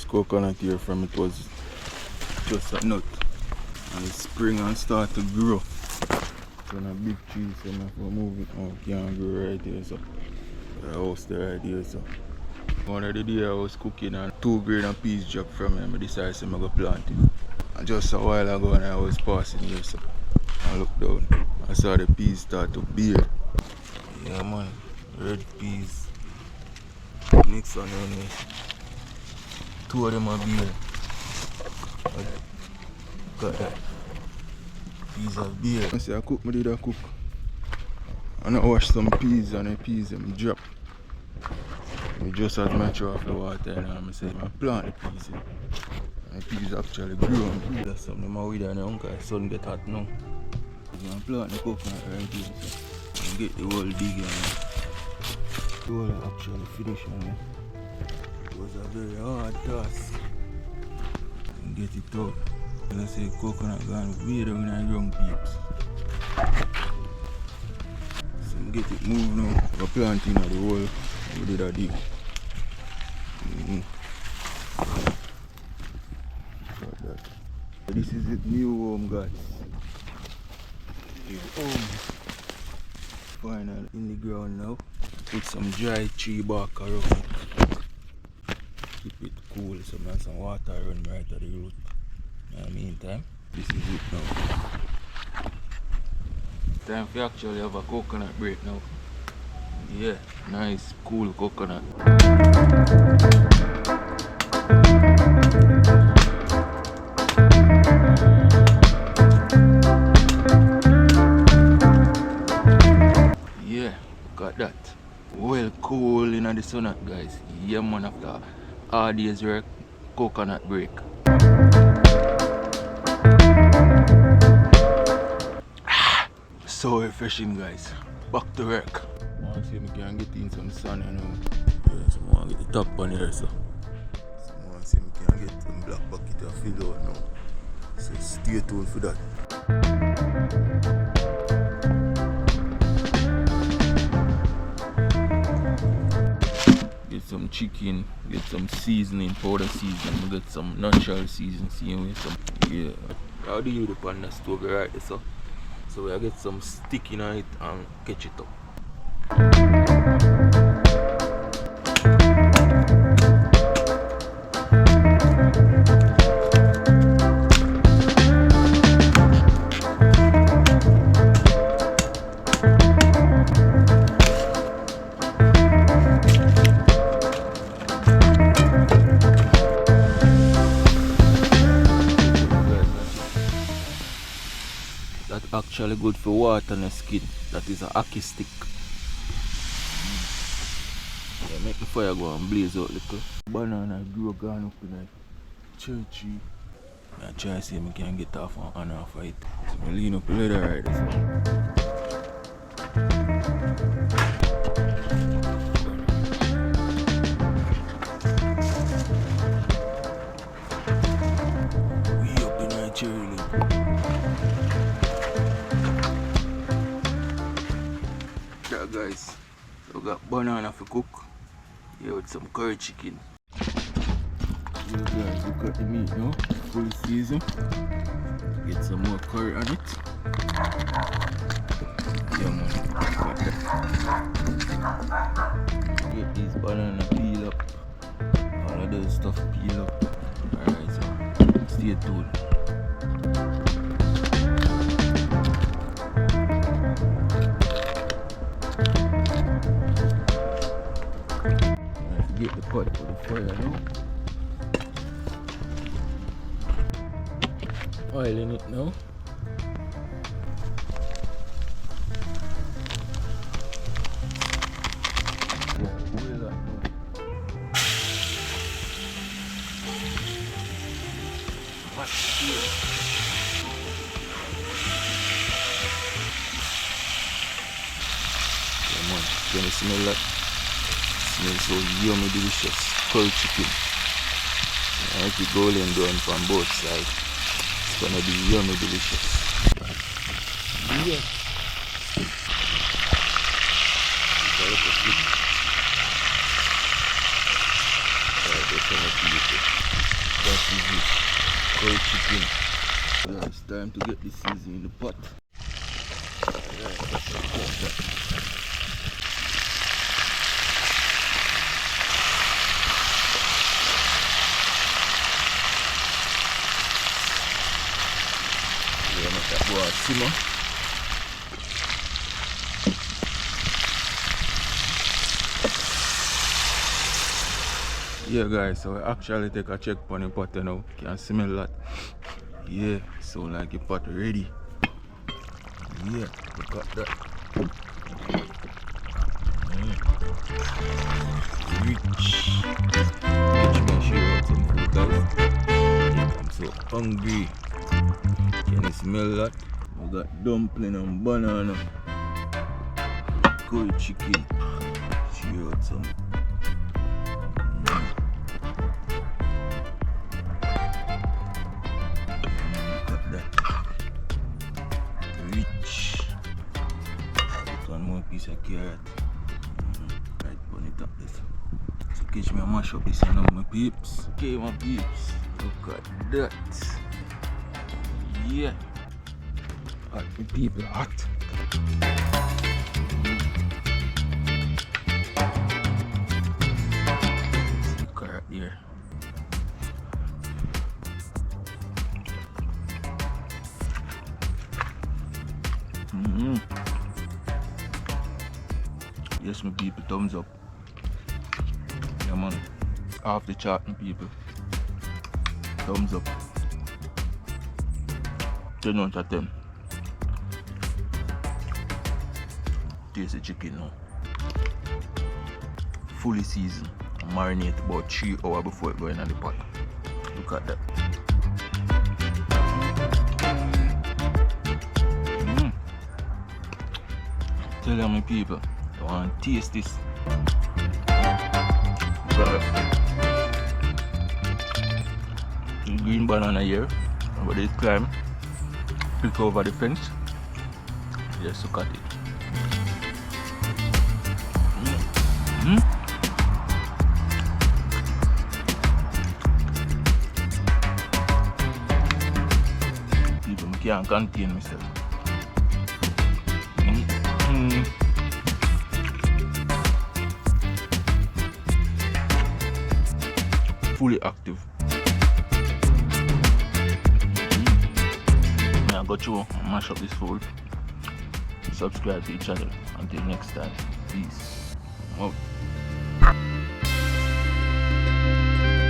this coconut here from it was just a nut. And it spring and start to grow. It's on a big tree, so I'm going to move it now. It can't grow right here, so the house there right here, so. One of the day I was cooking and 2 grain of peas dropped from me and I decided to go plant it. And just a while ago when I was passing here, so I looked down. I saw the peas start to bear. Yeah man, red peas. Next one anyway. 2 of them are bear. Got that. Peas are bear. I say I cook, I did a cook. And I wash some peas and the peas them drop. I just had to throw off the water and I say I plant the peas. And the peas actually grow. That's something my with and the uncle son get hot now. I plant the coconut right here so and get the whole dig and the whole actually finish on it. It was a very hard task. And get it out. And I say coconut gone way down in the young peeps. So I get it moved now. We're planting the whole we did a dig. This is it, new home guys. Home. Final in the ground now. Put some dry tree bark around it. Keep it cool so I have some water run right at the root. In the meantime, this is it now. Time for actually have a coconut break now. Yeah, nice, cool coconut. Yeah, got that. Well cool in the sun guys. Yeah man, after all days work, coconut break. So refreshing guys. Back to work. I want to see if I can get in some sun, you know. Yeah, so I want to get the top on here, so. I want to see if I can get some black bucket to fill out now. So stay tuned for that. Get some chicken, get some seasoning, powder seasoning, get some natural seasoning, same with some. Yeah, how do you do the on the stove right there, so? So I get some stick in it and catch it up. That's actually good for water and skin. That is a ackee stick. Yeah, make the fire go and blaze out little. Banana grow gone up in a cherry tree. I try to see if I can get off and off of it. So I lean up the ladder right there. We up in our cherry leaf. Yeah guys, so we got banana for cook. Here with some curry chicken. Yeah guys, look at the meat now, full season. Get some more curry on it. Yeah man, get these banana peel up. All of those stuff peel up. Alright, so stay tuned. Get the pot for the fire now. Oil in it now. Come on, can you smell that? Smells so yummy, delicious curry chicken. I like the golden brown from both sides. It's gonna be yummy, delicious. Yeah. Alright, That is it. Curry chicken. Yeah, it's time to get this season in the pot. Alright, that's that. Yeah, let that boy simmer. Yeah guys, so I actually take a check on the pot now. Can smell that. Yeah, so like the pot ready. Yeah, look at that. Rich. Make sure you have some food guys. I'm so hungry. Can you smell that? We got dumpling and banana. Curry chicken. Share out some. Piece of carrot. Right, put it up this. So catch me a mash up this now, my peeps. Okay, my peeps. Look at that. Yeah. Hot, my people, hot. See carrot there. Yes, my people, thumbs up. Yeah, man. Off the chart, my people. Thumbs up. 10 out of 10. Taste the chicken now. Fully seasoned. Marinate about 3 hours before it goes in the pot. Look at that. Tell them, my people. I want to taste this. The green banana here, over this climb, pick over the fence. Just look at it. People, I can't contain myself. Fully active. I got you mash up this food. Subscribe to each other. Until next time. Peace. Out.